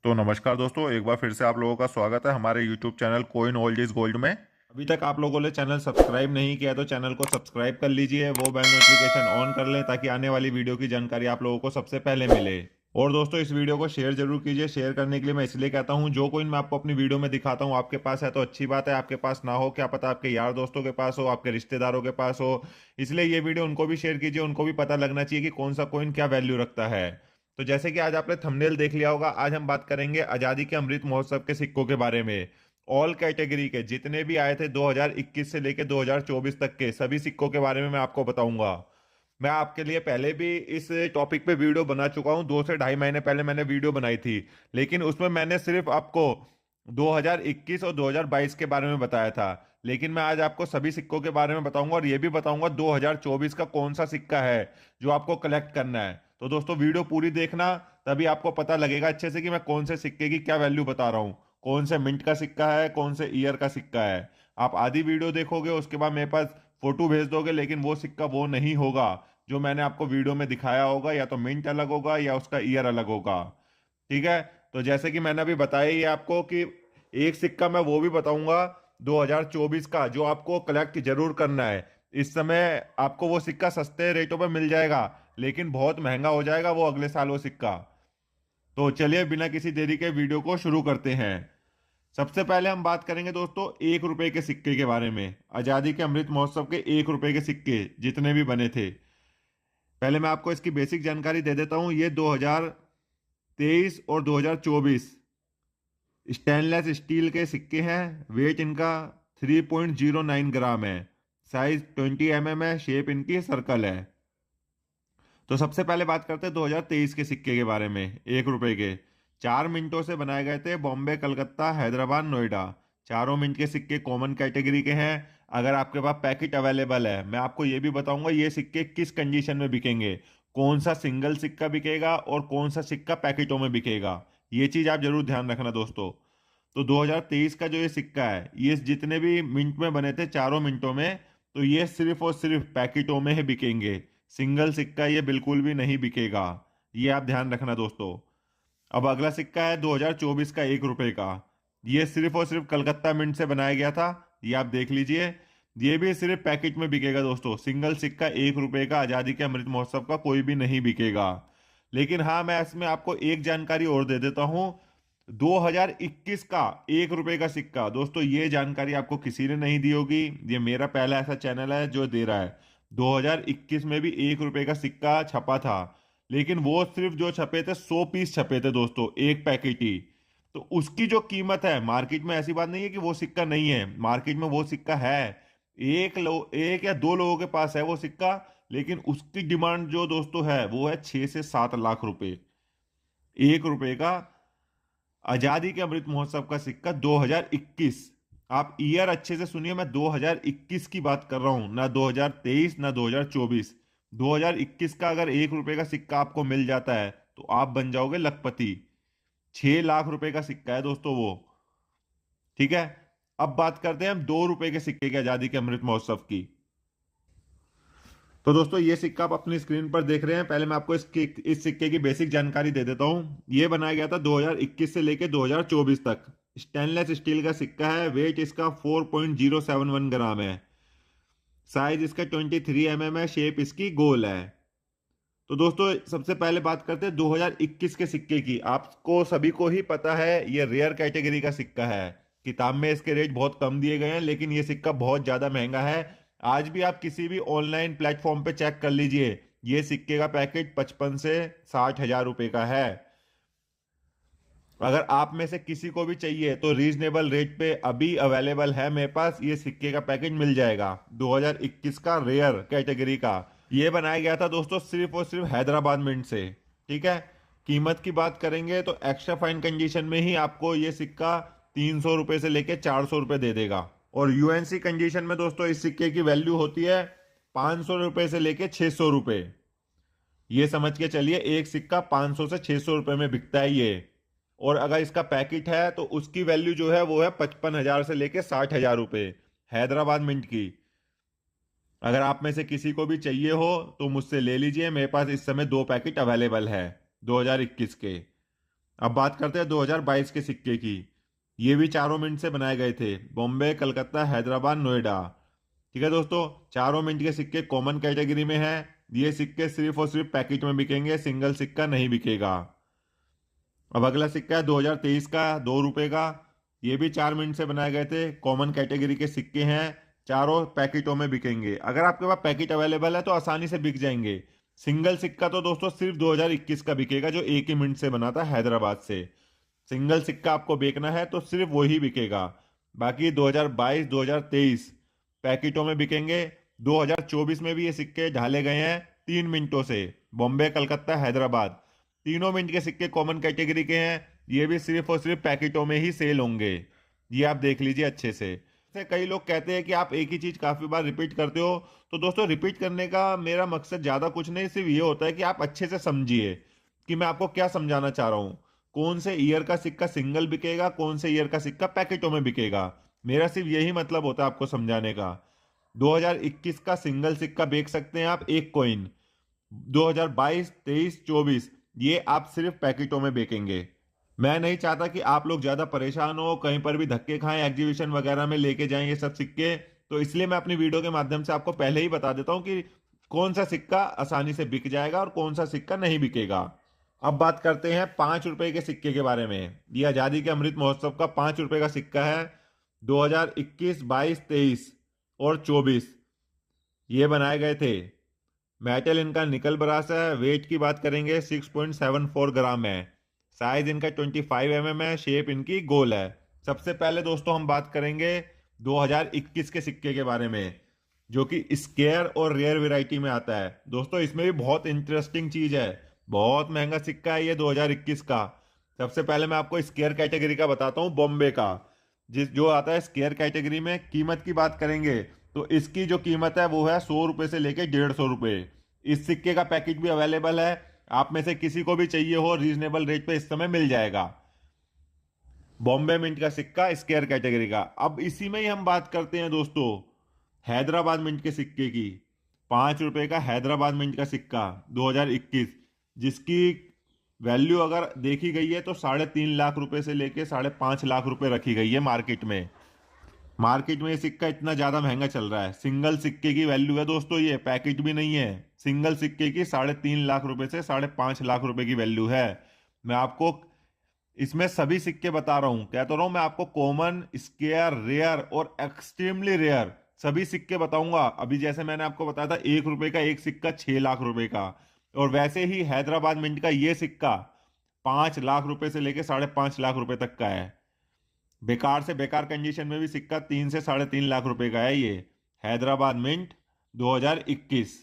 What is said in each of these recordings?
तो नमस्कार दोस्तों, एक बार फिर से आप लोगों का स्वागत है हमारे YouTube channel coin old is gold में। अभी तक आप लोगों ने चैनल सब्सक्राइब नहीं किया तो चैनल को सब्सक्राइब कर लीजिए, वो बेल नोटिफिकेशन ऑन कर लें ताकि आने वाली वीडियो की जानकारी आप लोगों को सबसे पहले मिले। और दोस्तों, इस वीडियो को शेयर जरूर कीजिए। शेयर करने के लिए मैं इसलिए कहता हूँ, जो कोइन मैं आपको अपनी वीडियो में दिखाता हूँ आपके पास है तो अच्छी बात है, आपके पास ना हो क्या पता आपके यार दोस्तों के पास हो, आपके रिश्तेदारों के पास हो। इसलिए ये वीडियो उनको भी शेयर कीजिए, उनको भी पता लगना चाहिए कि कौन सा कोइन क्या वैल्यू रखता है। तो जैसे कि आज आपने थंबनेल देख लिया होगा, आज हम बात करेंगे आजादी के अमृत महोत्सव के सिक्कों के बारे में। ऑल कैटेगरी के जितने भी आए थे 2021 से लेकर 2024 तक के सभी सिक्कों के बारे में मैं आपको बताऊंगा। मैं आपके लिए पहले भी इस टॉपिक पे वीडियो बना चुका हूं, 2 से ढाई महीने पहले मैंने वीडियो बनाई थी। लेकिन उसमें मैंने सिर्फ आपको 2021 और 2022 के बारे में बताया था। लेकिन मैं आज आपको सभी सिक्कों के बारे में बताऊंगा और ये भी बताऊंगा 2024 का कौन सा सिक्का है जो आपको कलेक्ट करना है। तो दोस्तों, वीडियो पूरी देखना, तभी आपको पता लगेगा अच्छे से कि मैं कौन से सिक्के की क्या वैल्यू बता रहा हूँ, कौन से मिंट का सिक्का है, कौन से ईयर का सिक्का है। आप आधी वीडियो देखोगे, उसके बाद मेरे पास फोटो भेज दोगे, लेकिन वो सिक्का वो नहीं होगा जो मैंने आपको वीडियो में दिखाया होगा। या तो मिंट अलग होगा या उसका ईयर अलग होगा। ठीक है। तो जैसे कि मैंने अभी बताया ही आपको कि एक सिक्का मैं वो भी बताऊंगा 2024 का जो आपको कलेक्ट जरूर करना है। इस समय आपको वो सिक्का सस्ते रेटों पर मिल जाएगा, लेकिन बहुत महंगा हो जाएगा वो अगले साल वो सिक्का। तो चलिए बिना किसी देरी के वीडियो को शुरू करते हैं। सबसे पहले हम बात करेंगे दोस्तों 1 रुपए के सिक्के के बारे में। आजादी के अमृत महोत्सव के 1 रुपए के सिक्के जितने भी बने थे, पहले मैं आपको इसकी बेसिक जानकारी दे देता हूं। ये 2023 और 2024 स्टेनलेस स्टील के सिक्के हैं। वेट इनका 3.09 ग्राम है। साइज 20 mm है। शेप इनकी सर्कल है। तो सबसे पहले बात करते हैं 2023 के सिक्के के बारे में। 1 रुपए के 4 मिनटों से बनाए गए थे। बॉम्बे, कलकत्ता, हैदराबाद, नोएडा। चारों मिनट के सिक्के कॉमन कैटेगरी के हैं। अगर आपके पास पैकेट अवेलेबल है, मैं आपको ये भी बताऊंगा ये सिक्के किस कंडीशन में बिकेंगे, कौन सा सिंगल सिक्का बिकेगा और कौन सा सिक्का पैकेटों में बिकेगा। ये चीज आप जरूर ध्यान रखना दोस्तों। तो 2023 का जो ये सिक्का है, ये जितने भी मिनट में बने थे, चारों मिनटों में, तो ये सिर्फ और सिर्फ पैकेटों में ही बिकेंगे। सिंगल सिक्का ये बिल्कुल भी नहीं बिकेगा। ये आप ध्यान रखना दोस्तों। अब अगला सिक्का है 2024 का 1 रुपए का। ये सिर्फ और सिर्फ कलकत्ता मिंट से बनाया गया था। ये आप देख लीजिए। ये भी सिर्फ पैकेट में बिकेगा दोस्तों। सिंगल सिक्का 1 रुपए का आजादी के अमृत महोत्सव का कोई भी नहीं बिकेगा। लेकिन हाँ, मैं इसमें आपको एक जानकारी और दे देता हूं। 2021 का 1 रुपए का सिक्का दोस्तों, ये जानकारी आपको किसी ने नहीं दी होगी। ये मेरा पहला ऐसा चैनल है जो दे रहा है। 2021 में भी 1 रुपए का सिक्का छपा था, लेकिन वो सिर्फ जो छपे थे 100 पीस छपे थे दोस्तों, एक पैकेट ही। तो उसकी जो कीमत है मार्केट में, ऐसी बात नहीं है कि वो सिक्का नहीं है, मार्केट में वो सिक्का है। एक या दो लोगों के पास है वो सिक्का। लेकिन उसकी डिमांड जो दोस्तों है वो है 6 से 7 लाख रुपए। 1 रुपए का आजादी के अमृत महोत्सव का सिक्का 2021। आप ईयर अच्छे से सुनिए, मैं 2021 की बात कर रहा हूं, ना 2023 ना 2024। 2021 का अगर 1 रुपए का सिक्का आपको मिल जाता है तो आप बन जाओगे लखपति। 6 लाख रुपए का सिक्का है दोस्तों वो। ठीक है। अब बात करते हैं हम 2 रुपए के सिक्के की आजादी के अमृत महोत्सव की। तो दोस्तों, ये सिक्का आप अपनी स्क्रीन पर देख रहे हैं। पहले मैं आपको इस सिक्के की बेसिक जानकारी दे देता हूं। ये बनाया गया था 2021 से लेकर 2024 तक। स्टेनलेस स्टील का सिक्का है। वेट इसका 4.071 ग्राम है। साइज इसका 23 mm है। शेप इसकी गोल है। तो दोस्तों, सबसे पहले बात करते हैं 2021 के सिक्के की। आपको सभी को ही पता है ये रेयर कैटेगरी का सिक्का है। किताब में इसके रेट बहुत कम दिए गए हैं, लेकिन ये सिक्का बहुत ज्यादा महंगा है। आज भी आप किसी भी ऑनलाइन प्लेटफॉर्म पे चेक कर लीजिए, ये सिक्के का पैकेट 55 से 60 हजार रुपए का है। अगर आप में से किसी को भी चाहिए तो रीजनेबल रेट पे अभी अवेलेबल है मेरे पास, ये सिक्के का पैकेज मिल जाएगा। 2021 का रेयर कैटेगरी का ये बनाया गया था दोस्तों सिर्फ और सिर्फ हैदराबाद मिंट से। ठीक है। कीमत की बात करेंगे तो एक्स्ट्रा फाइन कंडीशन में ही आपको ये सिक्का 300 रुपए से लेके 400 रुपए दे देगा। और यूएनसी कंडीशन में दोस्तों इस सिक्के की वैल्यू होती है 500 रुपए से लेके 600 रुपए। ये समझ के चलिए एक सिक्का 500 से 600 रुपए में बिकता है ये। और अगर इसका पैकेट है तो उसकी वैल्यू जो है वो है 55 हजार से लेके 60 हजार रुपए, हैदराबाद मिंट की। अगर आप में से किसी को भी चाहिए हो तो मुझसे ले लीजिए, मेरे पास इस समय 2 पैकेट अवेलेबल है 2021 के। अब बात करते हैं 2022 के सिक्के की। ये भी चारों मिंट से बनाए गए थे, बॉम्बे, कलकत्ता, हैदराबाद, नोएडा। ठीक है दोस्तों, चारों मिंट के सिक्के कॉमन कैटेगरी में हैं। ये सिक्के सिर्फ और सिर्फ पैकेट में बिकेंगे, सिंगल सिक्का नहीं बिकेगा। अब अगला सिक्का है 2023 का, 2 रुपए का। ये भी 4 मिनट से बनाए गए थे, कॉमन कैटेगरी के सिक्के हैं, चारों पैकेटों में बिकेंगे। अगर आपके पास पैकेट अवेलेबल है तो आसानी से बिक जाएंगे। सिंगल सिक्का तो दोस्तों सिर्फ 2021 का बिकेगा, जो एक ही मिनट से बना था हैदराबाद से। सिंगल सिक्का आपको बेचना है तो सिर्फ वही बिकेगा। बाकी 2022, 2023 पैकेटों में बिकेंगे। 2024 में भी ये सिक्के ढाले गए हैं 3 मिनटों से, बॉम्बे, कलकत्ता, हैदराबाद। तीनों मिनट के सिक्के कॉमन कैटेगरी के हैं। ये भी सिर्फ और सिर्फ पैकेटों में ही सेल होंगे। ये आप देख लीजिए अच्छे से। कई लोग कहते हैं कि आप एक ही चीज काफी बार रिपीट करते हो। तो दोस्तों, रिपीट करने का मेरा मकसद ज्यादा कुछ नहीं, सिर्फ ये होता है कि आप अच्छे से समझिए कि मैं आपको क्या समझाना चाह रहा हूं। कौन से ईयर का सिक्का सिंगल बिकेगा, कौन से ईयर का सिक्का पैकेटों में बिकेगा। मेरा सिर्फ यही मतलब होता है आपको समझाने का। 2021 का सिंगल सिक्का बेच सकते हैं आप, एक कॉइन। 2022, 23, 24 ये आप सिर्फ पैकेटों में बेचेंगे। मैं नहीं चाहता कि आप लोग ज्यादा परेशान हो, कहीं पर भी धक्के खाएं, एग्जीबिशन वगैरह में लेके जाएं ये सब सिक्के। तो इसलिए मैं अपनी वीडियो के माध्यम से आपको पहले ही बता देता हूं कि कौन सा सिक्का आसानी से बिक जाएगा और कौन सा सिक्का नहीं बिकेगा। अब बात करते हैं 5 रुपए के सिक्के के बारे में। ये आजादी के अमृत महोत्सव का 5 रुपए का सिक्का है। 2021, 22, 23 और 24 ये बनाए गए थे। मेटल इनका निकल ब्रास है। वेट की बात करेंगे 6.74 ग्राम है। साइज इनका 25 mm है। शेप इनकी गोल है। सबसे पहले दोस्तों हम बात करेंगे 2021 के सिक्के के बारे में, जो कि स्केयर और रेयर वैरायटी में आता है। दोस्तों, इसमें भी बहुत इंटरेस्टिंग चीज है। बहुत महंगा सिक्का है ये 2021 का। सबसे पहले मैं आपको स्केयर कैटेगरी का बताता हूँ, बॉम्बे का। जो आता है स्केयर कैटेगरी में। कीमत की बात करेंगे तो इसकी जो कीमत है वो है 100 रुपए से लेके 150 रुपए। इस सिक्के का पैकेट भी अवेलेबल है। आप में से किसी को भी चाहिए हो, रीजनेबल रेट पे इस समय मिल जाएगा। बॉम्बे मिंट का सिक्का स्केयर कैटेगरी का। अब इसी में ही हम बात करते हैं दोस्तों हैदराबाद मिंट के सिक्के की। 5 रुपए का हैदराबाद मिंट का सिक्का 2021, जिसकी वैल्यू अगर देखी गई है तो 3.5 लाख रुपए से लेके 5.5 लाख रुपए रखी गई है मार्केट में। मार्केट में ये सिक्का इतना ज्यादा महंगा चल रहा है। सिंगल सिक्के की वैल्यू है दोस्तों, ये पैकेट भी नहीं है। सिंगल सिक्के की 3.5 लाख रुपए से 5.5 लाख रुपए की वैल्यू है। मैं आपको इसमें सभी सिक्के बता रहा हूं, कहता रहा हूं मैं आपको कॉमन, स्केयर, रेयर और एक्सट्रीमली रेयर सभी सिक्के बताऊंगा। अभी जैसे मैंने आपको बताया था 1 रुपए का एक सिक्का 6 लाख रुपए का, और वैसे ही हैदराबाद मिंट का ये सिक्का 5 लाख रुपए से लेके 5.5 लाख रुपए तक का है। बेकार से बेकार कंडीशन में भी सिक्का 3 से 3.5 लाख रुपए का है ये हैदराबाद मिंट 2021।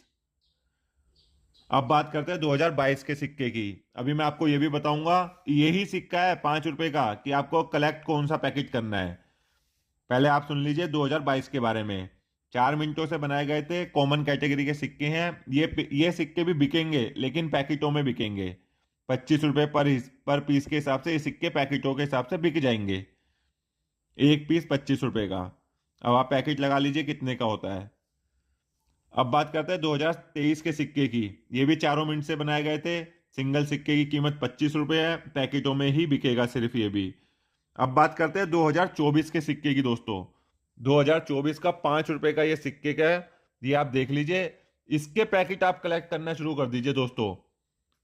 अब बात करते हैं 2022 के सिक्के की। अभी मैं आपको यह भी बताऊंगा, यही सिक्का है 5 रुपए का, कि आपको कलेक्ट कौन सा पैकेट करना है। पहले आप सुन लीजिए 2022 के बारे में। 4 मिनटों से बनाए गए थे, कॉमन कैटेगरी के सिक्के हैं। ये सिक्के भी बिकेंगे, लेकिन पैकेटों में बिकेंगे। 25 रुपए पर पीस के हिसाब से ये सिक्के पैकेटों के हिसाब से बिक जाएंगे। एक पीस 25 रुपए का। अब आप पैकेट लगा लीजिए कितने का होता है। अब बात करते हैं 2023 के सिक्के की। ये भी चारों मिनट से बनाए गए थे। सिंगल सिक्के की कीमत 25 रुपए है, पैकेटों में ही बिकेगा सिर्फ ये भी। अब बात करते हैं 2024 के सिक्के की दोस्तों। 2024 का 5 रुपए का ये सिक्के का है। ये आप देख लीजिए। इसके पैकेट आप कलेक्ट करना शुरू कर दीजिए दोस्तों।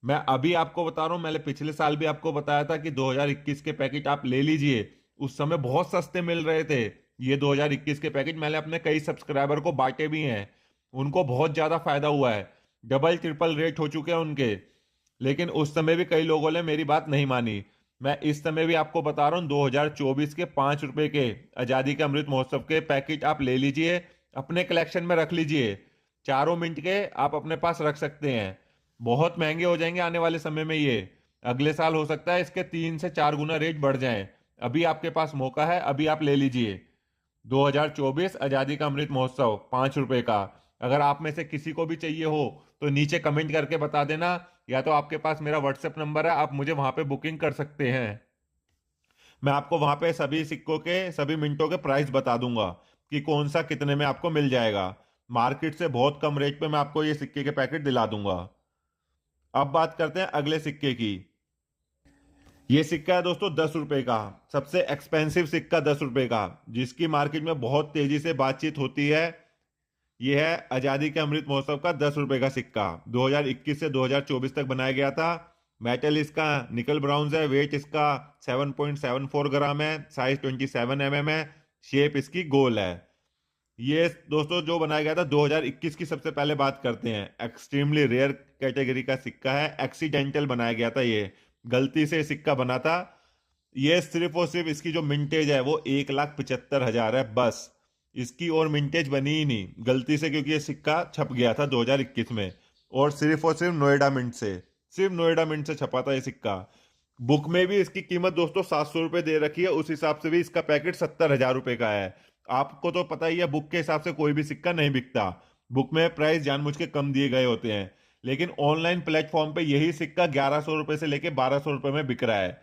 मैं अभी आपको बता रहा हूं, मैंने पिछले साल भी आपको बताया था कि 2021 के पैकेट आप ले लीजिए। उस समय बहुत सस्ते मिल रहे थे। ये 2021 के पैकेट मैंने अपने कई सब्सक्राइबर को बांटे भी हैं। उनको बहुत ज्यादा फायदा हुआ है। डबल ट्रिपल रेट हो चुके हैं उनके। लेकिन उस समय भी कई लोगों ने मेरी बात नहीं मानी। मैं इस समय भी आपको बता रहा हूं, 2024 के 5 रुपए के आजादी के अमृत महोत्सव के पैकेट आप ले लीजिए, अपने कलेक्शन में रख लीजिए। चारों मिनट के आप अपने पास रख सकते हैं। बहुत महंगे हो जाएंगे आने वाले समय में ये। अगले साल हो सकता है इसके 3 से 4 गुना रेट बढ़ जाएं। अभी आपके पास मौका है, अभी आप ले लीजिए। 2024 आजादी का अमृत महोत्सव 5 रुपए का। अगर आप में से किसी को भी चाहिए हो तो नीचे कमेंट करके बता देना, या तो आपके पास मेरा व्हाट्सएप नंबर है, आप मुझे वहां पे बुकिंग कर सकते हैं। मैं आपको वहां पे सभी सिक्कों के, सभी मिनटों के प्राइस बता दूंगा कि कौन सा कितने में आपको मिल जाएगा। मार्केट से बहुत कम रेट पे मैं आपको ये सिक्के के पैकेट दिला दूंगा। अब बात करते हैं अगले सिक्के की। ये सिक्का है दोस्तों 10 रुपए का, सबसे एक्सपेंसिव सिक्का 10 रुपए का, जिसकी मार्केट में बहुत तेजी से बातचीत होती है। ये है आजादी के अमृत महोत्सव का 10 रुपए का सिक्का। 2021 से 2024 तक बनाया गया था। मेटल इसका निकल ब्राउन्स है। वेट इसका 7.74 ग्राम है। साइज 27 mm है। शेप इसकी गोल है। ये दोस्तों जो बनाया गया था 2021 की, सबसे पहले बात करते हैं। एक्सट्रीमली रेयर कैटेगरी का सिक्का है। एक्सीडेंटल बनाया गया था, ये गलती से सिक्का बना था। ये सिर्फ और सिर्फ इसकी जो मिंटेज है वो 1,75,000 है बस। इसकी और मिंटेज बनी ही नहीं गलती से, क्योंकि ये सिक्का छप गया था 2021 में, और सिर्फ नोएडा मिंट से, सिर्फ नोएडा मिंट से छपा था ये सिक्का। बुक में भी इसकी कीमत दोस्तों 700 रुपये दे रखी है, उस हिसाब से भी इसका पैकेट 70,000 रुपये का है। आपको तो पता ही है बुक के हिसाब से कोई भी सिक्का नहीं बिकता। बुक में प्राइस जानबूझ के कम दिए गए होते हैं, लेकिन ऑनलाइन प्लेटफॉर्म पे यही सिक्का 1,100 रुपये से लेके 1,200 रुपये में बिक रहा है।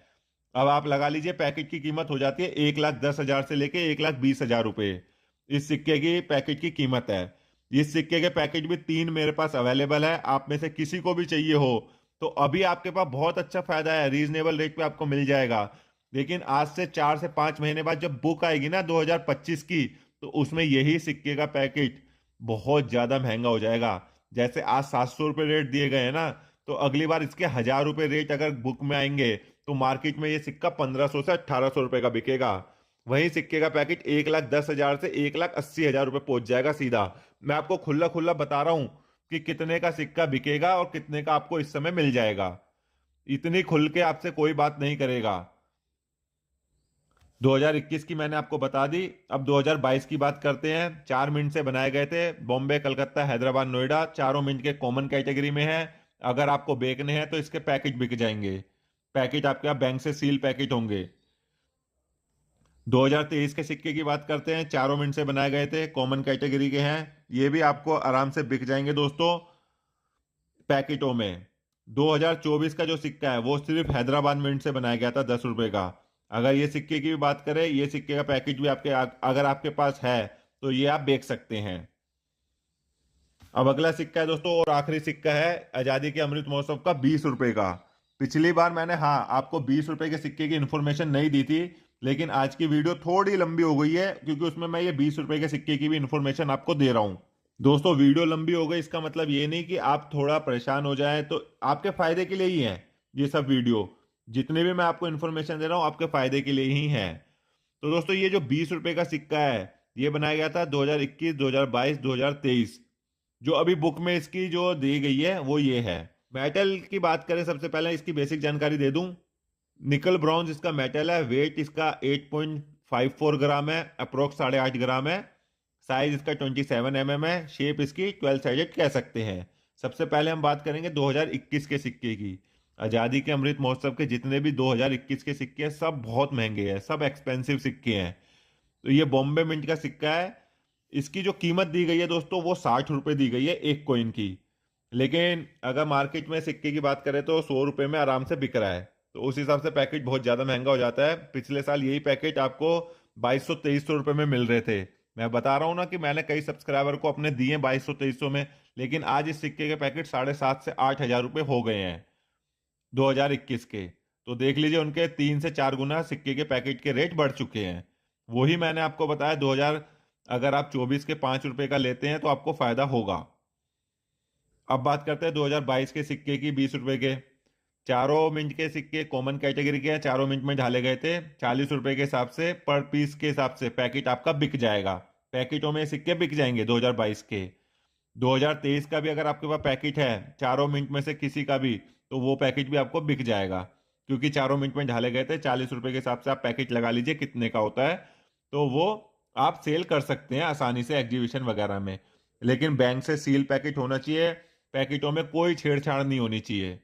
अब आप लगा लीजिए पैकेट की कीमत हो जाती है 1,10,000 से लेके 1,20,000 रुपये। इस सिक्के की पैकेट की कीमत है। इस सिक्के के पैकेट भी 3 मेरे पास अवेलेबल है। आप में से किसी को भी चाहिए हो तो अभी आपके पास बहुत अच्छा फायदा है, रीजनेबल रेट पे आपको मिल जाएगा। लेकिन आज से 4 से 5 महीने बाद जब बुक आएगी ना 2025 की, तो उसमें यही सिक्के का पैकेट बहुत ज्यादा महंगा हो जाएगा। जैसे आज 700 रुपये रेट दिए गए हैं ना, तो अगली बार इसके 1,000 रुपये रेट अगर बुक में आएंगे तो मार्केट में ये सिक्का 1,500 से 1,800 रुपये का बिकेगा। वही सिक्के का पैकेट 1,10,000 से 1,80,000 रुपये पहुंच जाएगा सीधा। मैं आपको खुला खुला बता रहा हूं कि कितने का सिक्का बिकेगा और कितने का आपको इस समय मिल जाएगा। इतनी खुल के आपसे कोई बात नहीं करेगा। 2021 की मैंने आपको बता दी। अब 2022 की बात करते हैं। 4 मिनट से बनाए गए थे। बॉम्बे, कलकत्ता, हैदराबाद, नोएडा, चारों मिनट के कॉमन कैटेगरी में है। अगर आपको बेचने हैं तो इसके पैकेट बिक जाएंगे। पैकेट आपके यहाँ बैंक से सील पैकेट होंगे। 2023 के सिक्के की बात करते हैं। 4 मिनट से बनाए गए थे, कॉमन कैटेगरी के हैं। ये भी आपको आराम से बिक जाएंगे दोस्तों पैकेटों में। 2024 का जो सिक्का है वो सिर्फ हैदराबाद मिंट से बनाया गया था 10 रुपए का। अगर ये सिक्के की भी बात करें, ये सिक्के का पैकेट भी आपके अगर आपके पास है तो ये आप बेच सकते हैं। अब अगला सिक्का है दोस्तों और आखिरी सिक्का है आजादी के अमृत महोत्सव का 20 रुपए का। पिछली बार मैंने आपको 20 रुपए के सिक्के की इंफॉर्मेशन नहीं दी थी, लेकिन आज की वीडियो थोड़ी लंबी हो गई है क्योंकि उसमें मैं ये 20 रुपए के सिक्के की भी इंफॉर्मेशन आपको दे रहा हूं। दोस्तों वीडियो लंबी हो गई इसका मतलब ये नहीं कि आप थोड़ा परेशान हो जाएं, तो आपके फायदे के लिए ही है ये सब वीडियो। जितने भी मैं आपको इन्फॉर्मेशन दे रहा हूं आपके फायदे के लिए ही है। तो दोस्तों ये जो 20 रुपए का सिक्का है ये बनाया गया था 2021, 2022, 2023। जो अभी बुक में इसकी जो दी गई है वो ये है। मेटल की बात करें, सबसे पहले इसकी बेसिक जानकारी दे दूं। निकल ब्रॉन्ज इसका मेटल है। वेट इसका 8.54 ग्राम है, अप्रोक्स 8.5 ग्राम है। साइज इसका 27 mm है। शेप इसकी 12 साइडेड कह सकते हैं। सबसे पहले हम बात करेंगे 2021 के सिक्के की। आजादी के अमृत महोत्सव के जितने भी 2021 के सिक्के हैं सब बहुत महंगे हैं, सब एक्सपेंसिव सिक्के हैं। तो ये बॉम्बे मिंट का सिक्का है। इसकी जो कीमत दी गई है दोस्तों वो 60 रुपये दी गई है एक कॉइन की। लेकिन अगर मार्केट में सिक्के की बात करें तो 100 रुपये में आराम से बिक रहा है। तो उस हिसाब से पैकेट बहुत ज्यादा महंगा हो जाता है। पिछले साल यही पैकेट आपको 2,200-2,300 रुपये में मिल रहे थे। मैं बता रहा हूं ना कि मैंने कई सब्सक्राइबर को अपने दिए 2,200-2,300 में, लेकिन आज इस सिक्के के पैकेट 7,500 से 8,000 रुपये हो गए हैं 2021 के। तो देख लीजिए उनके 3 से 4 गुना सिक्के के पैकेट के रेट बढ़ चुके हैं। वही मैंने आपको बताया 2000, अगर आप 24 के 5 रुपए का लेते हैं तो आपको फायदा होगा। अब बात करते हैं 2022 के सिक्के की 20 रुपए के। चारों मिंट के सिक्के कॉमन कैटेगरी के हैं। चारों मिंट में ढाले गए थे। 40 रुपए के हिसाब से पर पीस के हिसाब से पैकेट आपका बिक जाएगा। पैकेटों में सिक्के बिक जाएंगे 2022 के। 2023 का भी अगर आपके पास पैकेट है चारों मिनट में से किसी का भी, तो वो पैकेट भी आपको बिक जाएगा, क्योंकि चारों मिनट में ढाले गए थे। 40 रुपए के हिसाब से आप पैकेट लगा लीजिए कितने का होता है, तो वो आप सेल कर सकते हैं आसानी से एग्जीबिशन वगैरह में। लेकिन बैंक से सील पैकेट होना चाहिए। पैकेटों में कोई छेड़छाड़ नहीं होनी चाहिए।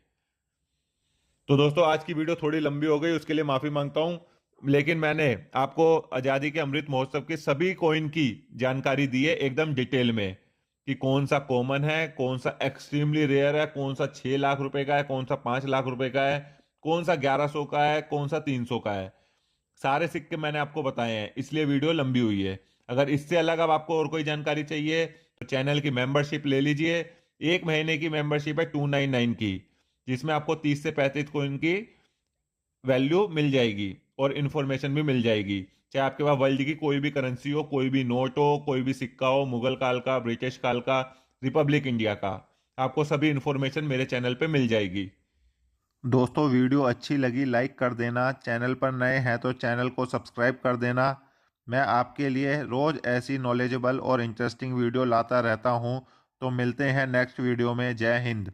तो दोस्तों आज की वीडियो थोड़ी लंबी हो गई, उसके लिए माफी मांगता हूं। लेकिन मैंने आपको आजादी के अमृत महोत्सव के सभी कॉइन की जानकारी दी है एकदम डिटेल में, कि कौन सा कॉमन है, कौन सा एक्सट्रीमली रेयर है, कौन सा 6 लाख रुपए का है, कौन सा 5 लाख रुपए का है, कौन सा 1100 का है, कौन सा 300 का है। सारे सिक्के मैंने आपको बताए हैं, इसलिए वीडियो लंबी हुई है। अगर इससे अलग अब आपको और कोई जानकारी चाहिए तो चैनल की मेंबरशिप ले लीजिए। 1 महीने की मेंबरशिप है 299 की, जिसमें आपको 30 से 35 कॉइन की वैल्यू मिल जाएगी और इन्फॉर्मेशन भी मिल जाएगी। चाहे आपके पास वर्ल्ड की कोई भी करेंसी हो, कोई भी नोट हो, कोई भी सिक्का हो, मुगल काल का, ब्रिटिश काल का, रिपब्लिक इंडिया का, आपको सभी इन्फॉर्मेशन मेरे चैनल पे मिल जाएगी। दोस्तों वीडियो अच्छी लगी लाइक कर देना, चैनल पर नए हैं तो चैनल को सब्सक्राइब कर देना। मैं आपके लिए रोज़ ऐसी नॉलेजेबल और इंटरेस्टिंग वीडियो लाता रहता हूँ। तो मिलते हैं नेक्स्ट वीडियो में। जय हिंद।